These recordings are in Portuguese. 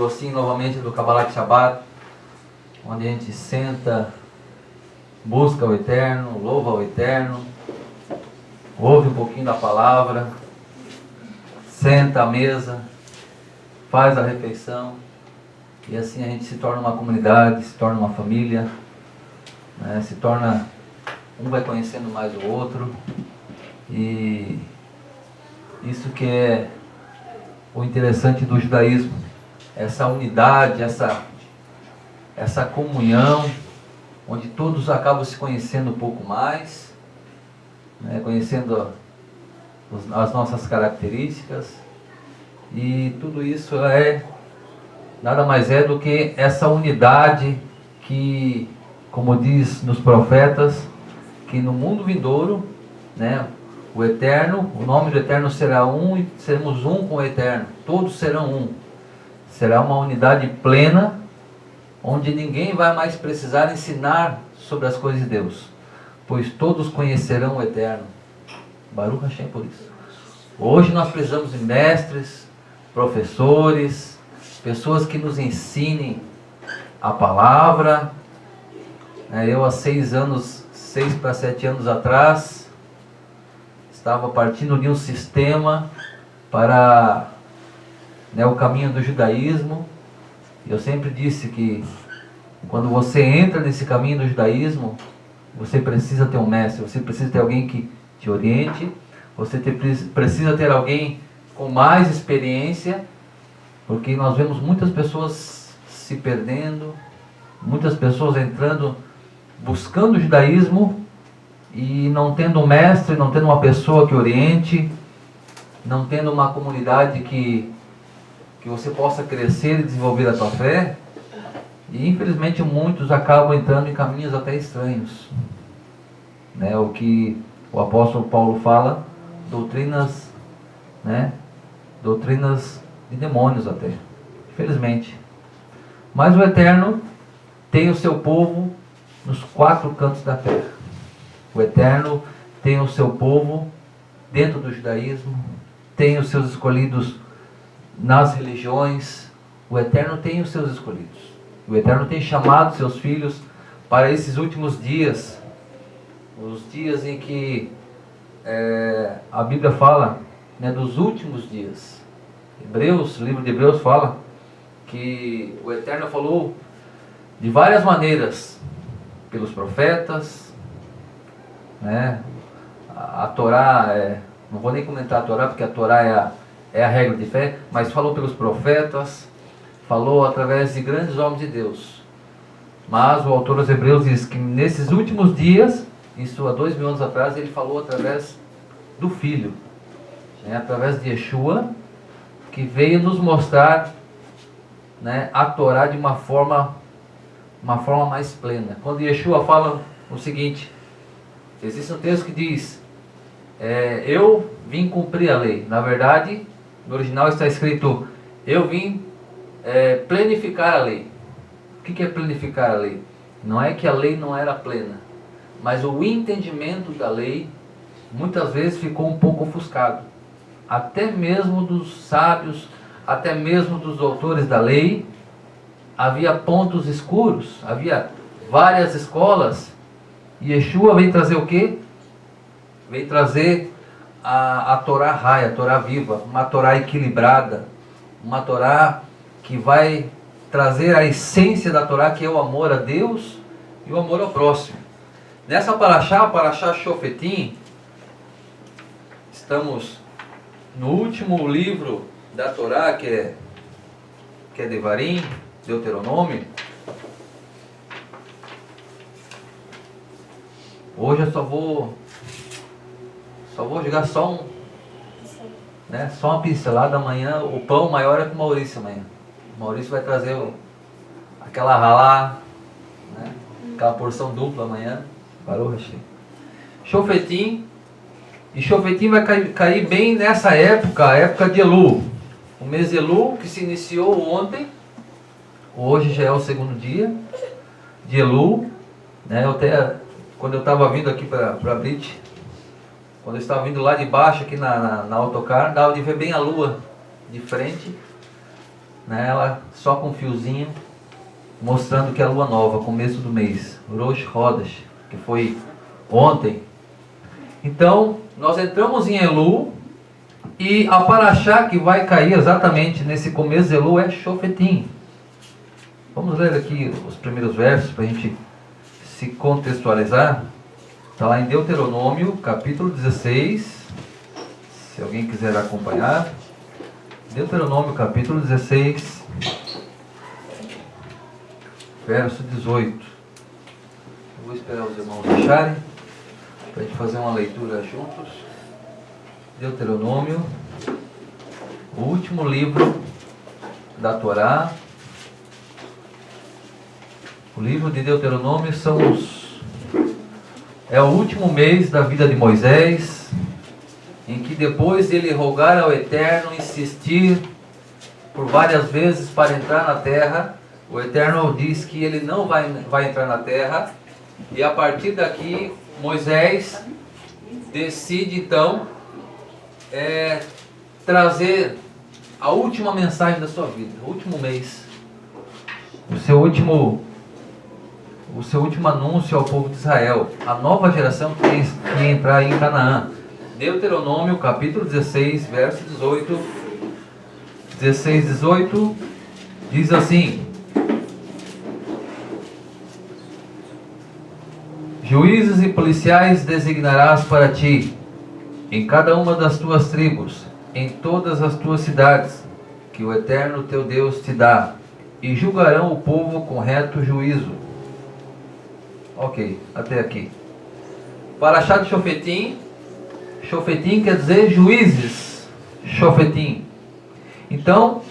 gostinho novamente do Kabbalat Shabbat, onde a gente senta, busca o Eterno, louva o Eterno, ouve um pouquinho da palavra, senta à mesa, faz a refeição, e assim a gente se torna uma comunidade, se torna uma família, né? Se torna, um vai conhecendo mais o outro, e isso que é o interessante do judaísmo, essa unidade, essa comunhão, onde todos acabam se conhecendo um pouco mais, né? Conhecendo as nossas características, e tudo isso nada mais é do que essa unidade que, como diz nos profetas, que no mundo vindouro, né, o Eterno, o nome do Eterno será um e seremos um com o Eterno. Todos serão um. Será uma unidade plena, onde ninguém vai mais precisar ensinar sobre as coisas de Deus, pois todos conhecerão o Eterno. Baruch Hashem por isso. Hoje nós precisamos de mestres, professores, pessoas que nos ensinem a palavra. Eu há 6 para 7 anos atrás, estava partindo de um sistema para o caminho do judaísmo. Eu sempre disse que quando você entra nesse caminho do judaísmo, você precisa ter um mestre, você precisa ter alguém que te oriente, você precisa ter alguém com mais experiência, porque nós vemos muitas pessoas se perdendo, muitas pessoas entrando, buscando o judaísmo, e não tendo um mestre, não tendo uma pessoa que oriente, não tendo uma comunidade que você possa crescer e desenvolver a tua fé. E infelizmente muitos acabam entrando em caminhos até estranhos, né? O que o apóstolo Paulo fala, doutrinas de demônios até, infelizmente. Mas o Eterno tem o seu povo nos 4 cantos da terra. O Eterno tem o seu povo dentro do judaísmo, tem os seus escolhidos nas religiões. O Eterno tem os seus escolhidos. O Eterno tem chamado seus filhos para esses últimos dias, os dias em que a Bíblia fala, né, dos últimos dias. O livro de Hebreus fala que o Eterno falou de várias maneiras, pelos profetas, né? A Torá, não vou nem comentar a Torá, porque a Torá é a regra de fé, mas falou pelos profetas, falou através de grandes homens de Deus. Mas o autor dos Hebreus diz que nesses últimos dias, isso há 2000 anos atrás, ele falou através do Filho, né? Através de Yeshua, que veio nos mostrar, né, a Torá de uma forma mais plena. Quando Yeshua fala o seguinte, existe um texto que diz, eu vim cumprir a lei. Na verdade, no original está escrito, eu vim plenificar a lei. O que é plenificar a lei? Não é que a lei não era plena, mas o entendimento da lei muitas vezes ficou um pouco ofuscado. Até mesmo dos sábios, até mesmo dos doutores da lei, havia pontos escuros, havia várias escolas. E Yeshua veio trazer o quê? Veio trazer a Torá Raia, a Torá viva, uma Torá equilibrada, uma Torá que vai trazer a essência da Torá, que é o amor a Deus e o amor ao próximo. Nessa Parashá Shofetim, estamos no último livro da Torá, que é Devarim, Deuteronômio. Hoje eu só vou jogar só uma pincelada. Amanhã o pão maior é com o Maurício amanhã. O Maurício vai trazer aquela ralá, né? Aquela porção dupla amanhã. Parou, Rachê. Shofetim. E Shofetim vai cair bem nessa época, a época de Elul. O mês de Elul, que se iniciou ontem. Hoje já é o segundo dia de Elul, né? Quando eu estava vindo aqui para Brit, quando eu estava vindo lá de baixo, aqui na autocar, dava de ver bem a lua de frente. né, ela só com um fiozinho, mostrando que é a lua nova, começo do mês, Rosh Chodesh, que foi ontem. Então, nós entramos em Elul, e a paraxá que vai cair exatamente nesse começo de Elul é Shofetim. Vamos ler aqui os primeiros versos para a gente se contextualizar. Está lá em Deuteronômio, capítulo 16, se alguém quiser acompanhar. Deuteronômio, capítulo 16, verso 18. Eu vou esperar os irmãos acharem, para a gente fazer uma leitura juntos. Deuteronômio, o último livro da Torá. O livro de Deuteronômio é o último mês da vida de Moisés, em que depois de ele rogar ao Eterno, insistir por várias vezes para entrar na terra, o Eterno diz que ele não vai entrar na terra, e a partir daqui Moisés decide então trazer a última mensagem da sua vida, o último mês, o seu último anúncio ao povo de Israel, a nova geração que ia entrar em Canaã. Deuteronômio, capítulo 16, verso 18. 16, 18, diz assim: Juízes e policiais designarás para ti, em cada uma das tuas tribos, em todas as tuas cidades, que o Eterno teu Deus te dá, e julgarão o povo com reto juízo. Ok, até aqui. Paraxá de Shofetim. Shofetim quer dizer juízes. Shofetim. Então,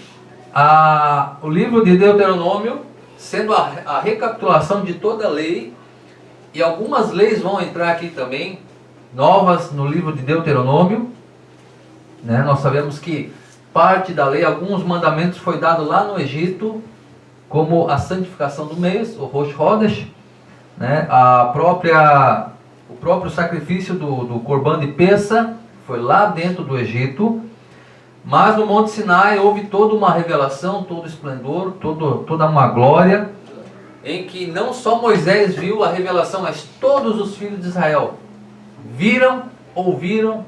o livro de Deuteronômio, sendo a recapitulação de toda a lei, e algumas leis vão entrar aqui também, novas no livro de Deuteronômio, né? Nós sabemos que parte da lei, alguns mandamentos foi dado lá no Egito, como a santificação do mês, o Rosh Chodesh, né? O próprio sacrifício do Corban de Pessa foi lá dentro do Egito, mas no Monte Sinai houve toda uma revelação, todo esplendor, toda uma glória, em que não só Moisés viu a revelação, mas todos os filhos de Israel viram, ouviram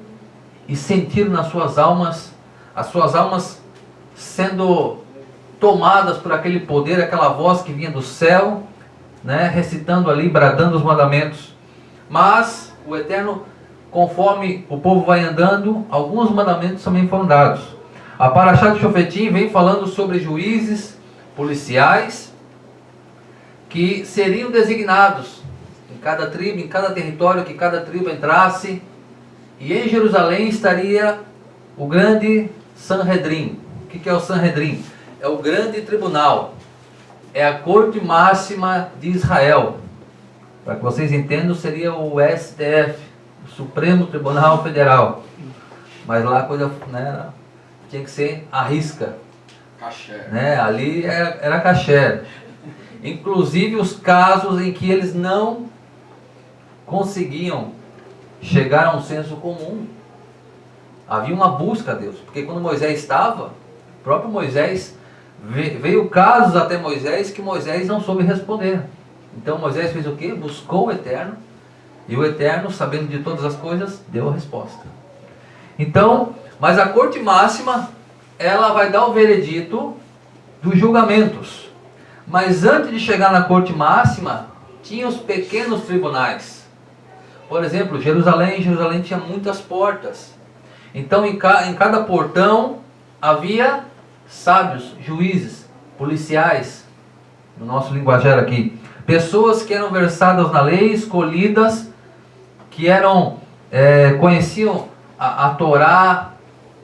e sentiram nas suas almas, as suas almas sendo tomadas por aquele poder, aquela voz que vinha do céu, né, recitando ali, bradando os mandamentos. Mas o Eterno, conforme o povo vai andando, alguns mandamentos também foram dados. A Paraxá de Shofetim vem falando sobre juízes, policiais, que seriam designados em cada tribo, em cada território que cada tribo entrasse, e em Jerusalém estaria o grande Sanhedrin. O que é o Sanhedrin? É o grande tribunal, é a corte máxima de Israel. Para que vocês entendam, seria o STF, o Supremo Tribunal Federal. Mas lá a coisa, né, tinha que ser à risca. Caché. Né? Ali era caché. Inclusive os casos em que eles não conseguiam chegar a um senso comum, havia uma busca a Deus. Porque quando Moisés estava, o próprio Moisés, veio casos até Moisés que Moisés não soube responder. Então Moisés fez o quê? Buscou o Eterno, e o Eterno, sabendo de todas as coisas, deu a resposta. Então, mas a corte máxima, ela vai dar o veredito dos julgamentos. Mas antes de chegar na corte máxima, tinha os pequenos tribunais. Por exemplo, Jerusalém tinha muitas portas. Então em cada portão havia sábios, juízes, policiais, no nosso linguajar aqui, pessoas que eram versadas na lei, escolhidas, que conheciam a Torá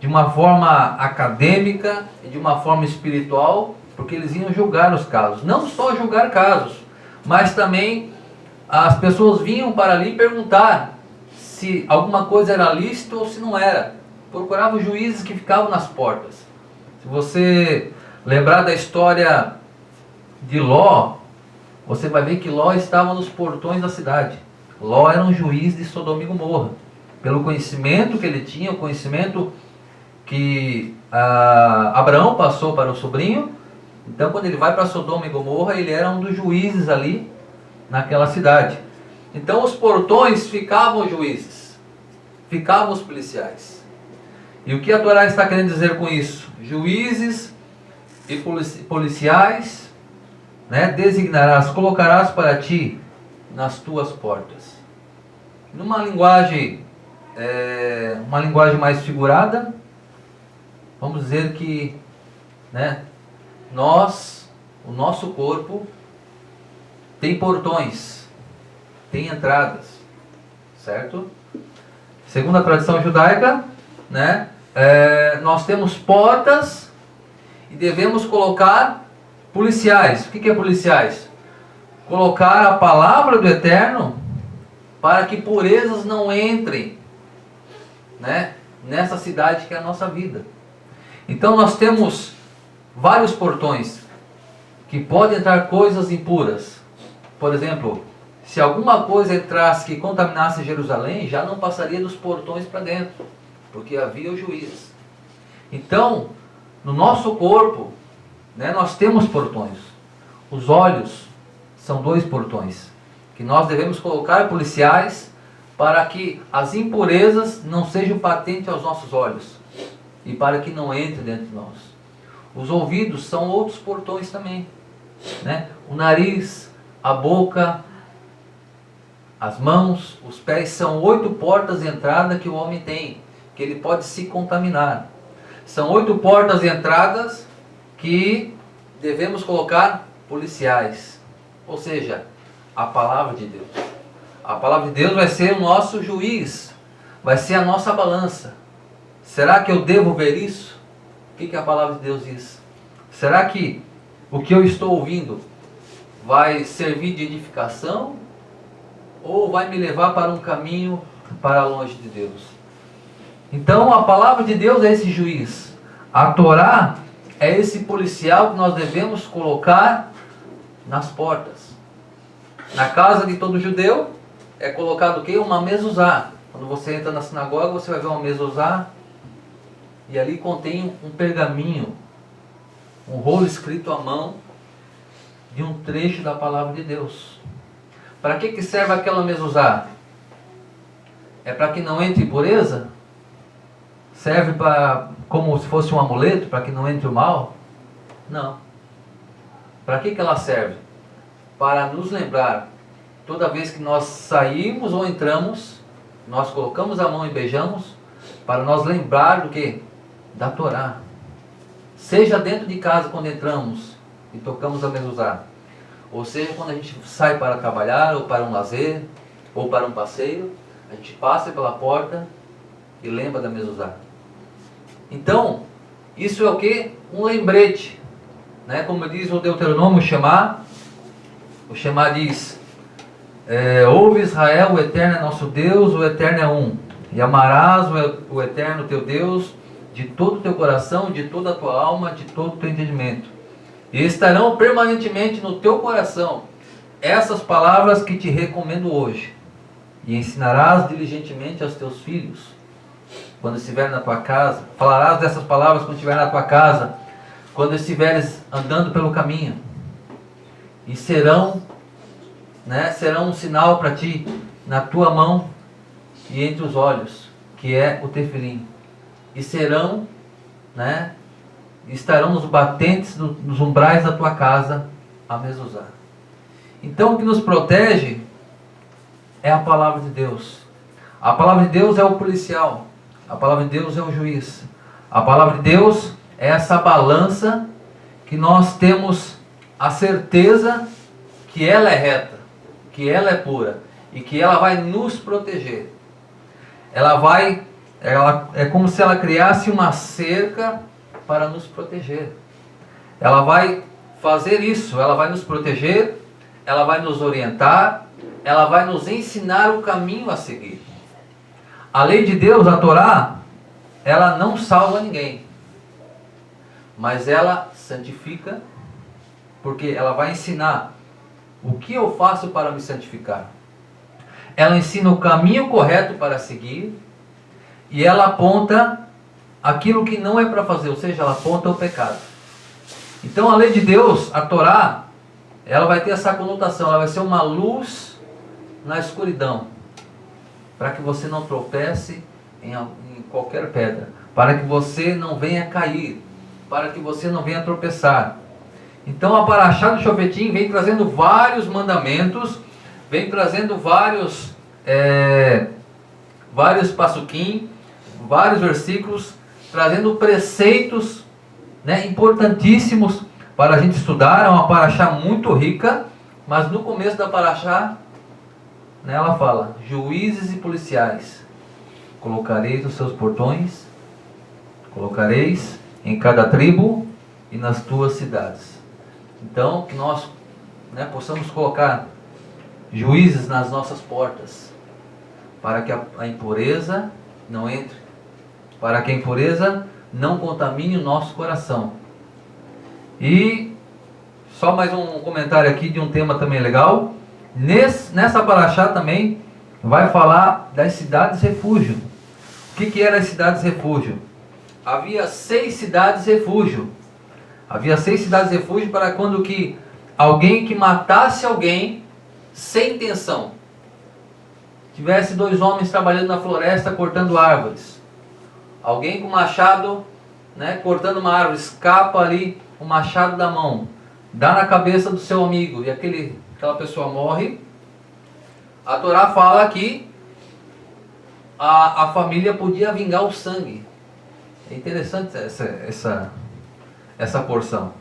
de uma forma acadêmica e de uma forma espiritual, porque eles iam julgar os casos. Não só julgar casos, mas também as pessoas vinham para ali perguntar se alguma coisa era lícita ou se não era. Procuravam juízes que ficavam nas portas. Se você lembrar da história de Ló, você vai ver que Ló estava nos portões da cidade. Ló era um juiz de Sodoma e Gomorra. Pelo conhecimento que ele tinha, o conhecimento que Abraão passou para o sobrinho, Então, quando ele vai para Sodoma e Gomorra, ele era um dos juízes ali naquela cidade. Então, os portões ficavam os juízes, ficavam os policiais. E o que a Torá está querendo dizer com isso? Juízes e policiais, né, designarás, colocarás para ti nas tuas portas. Numa linguagem, uma linguagem mais figurada, vamos dizer que, né, o nosso corpo tem portões, tem entradas, certo? Segundo a tradição judaica, né, nós temos portas e devemos colocar policiais. O que é policiais? Colocar a palavra do Eterno para que purezas não entrem, né, nessa cidade que é a nossa vida. Então nós temos vários portões que podem entrar coisas impuras. Por exemplo, se alguma coisa entrasse que contaminasse Jerusalém, já não passaria dos portões para dentro, porque havia o juiz. Então, no nosso corpo, né, nós temos portões. Os olhos são 2 portões, que nós devemos colocar policiais para que as impurezas não sejam patentes aos nossos olhos e para que não entre dentro de nós. Os ouvidos são outros portões também, né? O nariz, a boca, as mãos, os pés são 8 portas de entrada que o homem tem, que ele pode se contaminar. São 8 portas de entradas que devemos colocar policiais, ou seja, a palavra de Deus. A palavra de Deus vai ser o nosso juiz, vai ser a nossa balança. Será que eu devo ver isso? O que a palavra de Deus diz? Será que o que eu estou ouvindo vai servir de edificação ou vai me levar para um caminho para longe de Deus? Então a palavra de Deus é esse juiz. A Torá é esse policial que nós devemos colocar nas portas. Na casa de todo judeu é colocado o quê? Uma mezuzá. Quando você entra na sinagoga, você vai ver uma mezuzá e ali contém um pergaminho, um rolo escrito à mão de um trecho da palavra de Deus. Para que serve aquela mezuzá? É para que não entre impureza? Serve para, como se fosse um amuleto, para que não entre o mal? Não. Para que ela serve? Para nos lembrar, toda vez que nós saímos ou entramos, nós colocamos a mão e beijamos, para nós lembrar do que? Da Torá. Seja dentro de casa quando entramos e tocamos a mezuzá, ou seja quando a gente sai para trabalhar, ou para um lazer, ou para um passeio, a gente passa pela porta e lembra da mezuzá. Então, isso é o que? Um lembrete, né? Como diz o Deuteronômio, o Shema diz, ouve Israel, o Eterno é nosso Deus, o Eterno é um, e amarás o Eterno teu Deus de todo o teu coração, de toda a tua alma, de todo o teu entendimento, e estarão permanentemente no teu coração essas palavras que te recomendo hoje, e ensinarás diligentemente aos teus filhos, quando estiver na tua casa, falarás dessas palavras quando estiver na tua casa, quando estiveres andando pelo caminho, e serão um sinal para ti na tua mão e entre os olhos, que é o tefilim, e serão, estarão nos batentes, nos umbrais da tua casa, a mezuzá. Então o que nos protege é a palavra de Deus. A palavra de Deus é o policial, a palavra de Deus é o juiz, a palavra de Deus é essa balança que nós temos a certeza que ela é reta, que ela é pura e que ela vai nos proteger. Ela é como se ela criasse uma cerca para nos proteger. Ela vai fazer isso, ela vai nos proteger, ela vai nos orientar, ela vai nos ensinar o caminho a seguir. A lei de Deus, a Torá, ela não salva ninguém, mas ela santifica, porque ela vai ensinar o que eu faço para me santificar. Ela ensina o caminho correto para seguir, e ela aponta aquilo que não é para fazer, ou seja, ela aponta o pecado. Então a lei de Deus, a Torá, ela vai ter essa conotação, ela vai ser uma luz na escuridão, para que você não tropece em qualquer pedra, para que você não venha cair, para que você não venha tropeçar. Então a Paraxá do Shofetim vem trazendo vários mandamentos, vem trazendo vários passuquim, vários versículos, trazendo preceitos, né, importantíssimos para a gente estudar. É uma Paraxá muito rica, mas no começo da Paraxá, né, ela fala: juízes e policiais, colocareis os seus portões, colocareis em cada tribo e nas tuas cidades. Então, que nós, né, possamos colocar juízes nas nossas portas, para que a impureza não entre, para que a impureza não contamine o nosso coração. E só mais um comentário aqui de um tema também legal. Nessa Paraxá também vai falar das cidades refúgio. O que eram as cidades refúgio? Havia 6 cidades refúgio. Havia 6 cidades refúgio para quando que alguém que matasse alguém sem intenção. Tivesse 2 homens trabalhando na floresta cortando árvores. Alguém com machado, né, cortando uma árvore, escapa ali o machado da mão, dá na cabeça do seu amigo e aquela pessoa morre. A Torá fala que a família podia vingar o sangue. É interessante essa porção.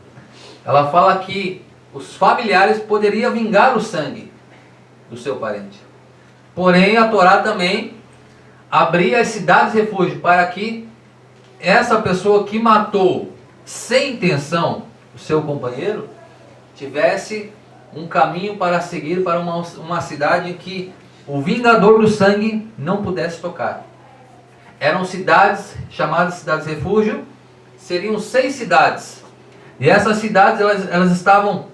Ela fala que os familiares poderiam vingar o sangue do seu parente. Porém, a Torá também abria as cidades refúgio para que essa pessoa que matou sem intenção o seu companheiro tivesse um caminho para seguir para uma cidade em que o vingador do sangue não pudesse tocar. Eram cidades chamadas cidades refúgio. Seriam 6 cidades. E essas cidades elas estavam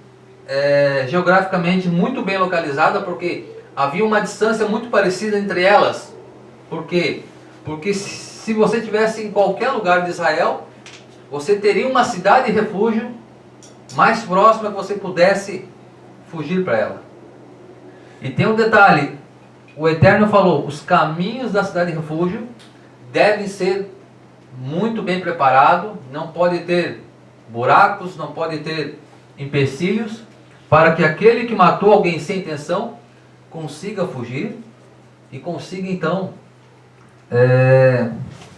geograficamente muito bem localizadas, porque havia uma distância muito parecida entre elas. Por quê? Porque se você estivesse em qualquer lugar de Israel, você teria uma cidade refúgio mais próxima que você pudesse fugir para ela. E tem um detalhe: o Eterno falou, os caminhos da cidade refúgio devem ser muito bem preparados, não pode ter buracos, não pode ter empecilhos, para que aquele que matou alguém sem intenção consiga fugir e consiga então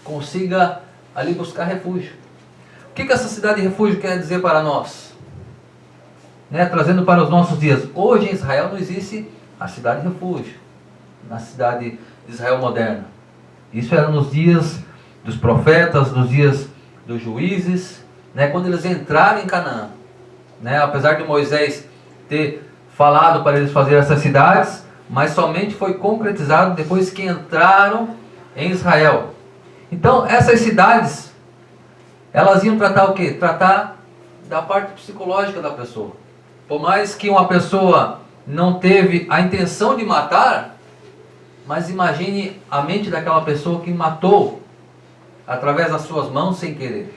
consiga ali buscar refúgio. O que essa cidade de refúgio quer dizer para nós? Né, trazendo para os nossos dias. Hoje em Israel não existe a cidade de refúgio, na cidade de Israel moderna. Isso era nos dias dos profetas, nos dias dos juízes, né, quando eles entraram em Canaã. Né, apesar de Moisés ter falado para eles fazer essas cidades, mas somente foi concretizado depois que entraram em Israel. Então essas cidades, elas iam tratar o quê? Tratar da parte psicológica da pessoa. Por mais que uma pessoa não teve a intenção de matar, mas imagine a mente daquela pessoa que matou através das suas mãos sem querer.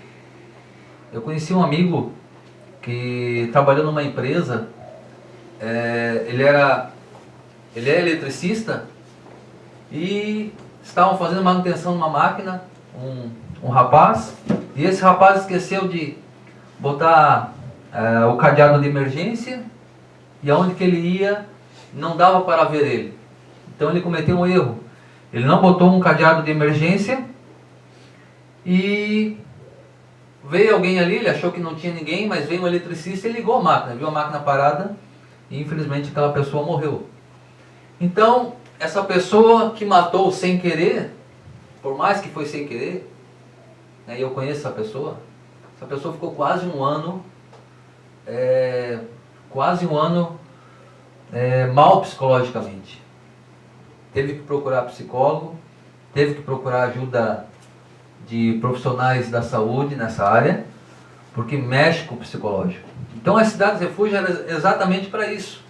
Eu conheci um amigo que trabalhou numa empresa, ele é eletricista, e estavam fazendo manutenção numa máquina, um rapaz, e esse rapaz esqueceu de botar o cadeado de emergência, e aonde que ele ia não dava para ver ele. Então ele cometeu um erro, ele não botou um cadeado de emergência, e veio alguém ali, ele achou que não tinha ninguém, mas veio um eletricista e ligou a máquina, viu a máquina parada, e infelizmente aquela pessoa morreu. Então essa pessoa que matou sem querer, por mais que foi sem querer, né, e eu conheço essa pessoa ficou quase um ano mal psicologicamente. Teve que procurar psicólogo, teve que procurar ajuda de profissionais da saúde nessa área, porque mexe com o psicológico. Então as cidades refúgio eram exatamente para isso.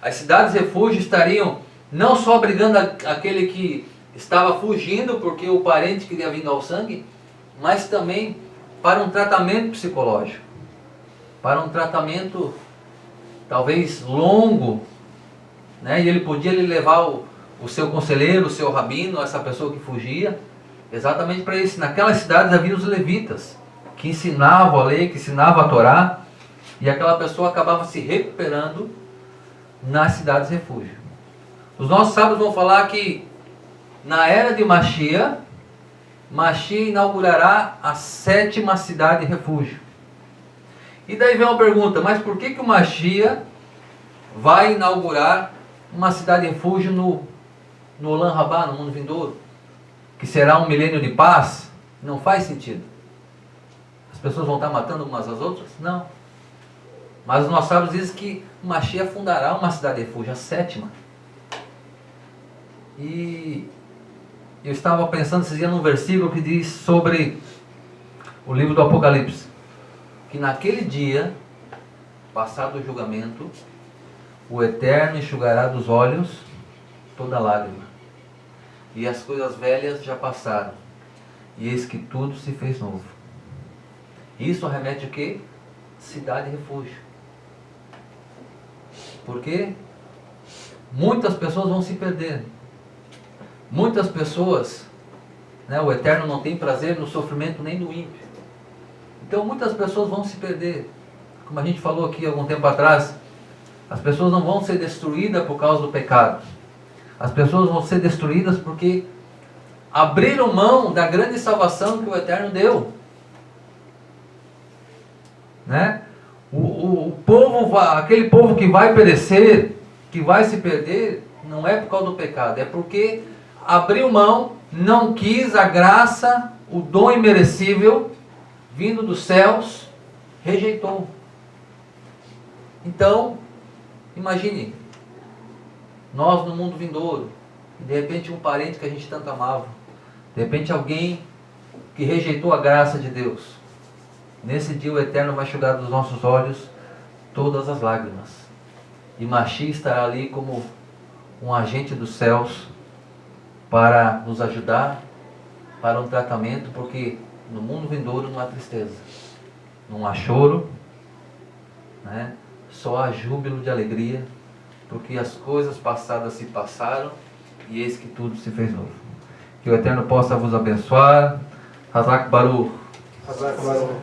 As cidades refúgio estariam não só abrigando aquele que estava fugindo porque o parente queria vingar o sangue, mas também para um tratamento psicológico. para um tratamento talvez longo, né? E ele podia levar o seu conselheiro, o seu rabino, essa pessoa que fugia, exatamente para isso. Naquelas cidades havia os levitas, que ensinavam a lei, que ensinavam a Torá, e aquela pessoa acabava se recuperando nas cidades refúgio. Os nossos sábios vão falar que na era de Mashiach inaugurará a 7ª cidade refúgio. E daí vem uma pergunta, mas por que o Mashiach vai inaugurar uma cidade refúgio no Olam Rabá, no mundo vindouro? Que será um milênio de paz? Não faz sentido. As pessoas vão estar matando umas às outras? Não. Mas os nossos sábios dizem que o Mashiach fundará uma cidade refúgio, a 7ª. E eu estava pensando esses dias num versículo que diz sobre o livro do Apocalipse, que naquele dia, passado o julgamento, o Eterno enxugará dos olhos toda lágrima, e as coisas velhas já passaram, e eis que tudo se fez novo. Isso remete a quê? Cidade refúgio. Porque muitas pessoas vão se perder. Muitas pessoas, né, o Eterno não tem prazer no sofrimento nem no ímpio. Então muitas pessoas vão se perder. Como a gente falou aqui algum tempo atrás, as pessoas não vão ser destruídas por causa do pecado. As pessoas vão ser destruídas porque abriram mão da grande salvação que o Eterno deu. Né? O povo, aquele povo que vai perecer, que vai se perder, não é por causa do pecado, é porque abriu mão, não quis a graça, o dom imerecível vindo dos céus, rejeitou. Então, imagine, nós no mundo vindouro, de repente um parente que a gente tanto amava, de repente alguém que rejeitou a graça de Deus. Nesse dia o Eterno vai enxugar dos nossos olhos todas as lágrimas. E Mashiach estará ali como um agente dos céus para nos ajudar para um tratamento, porque no mundo vindouro não há tristeza, não há choro, né? Só há júbilo de alegria, porque as coisas passadas se passaram e eis que tudo se fez novo. Que o Eterno possa vos abençoar. Hazak Baruch. Hazak Baruch.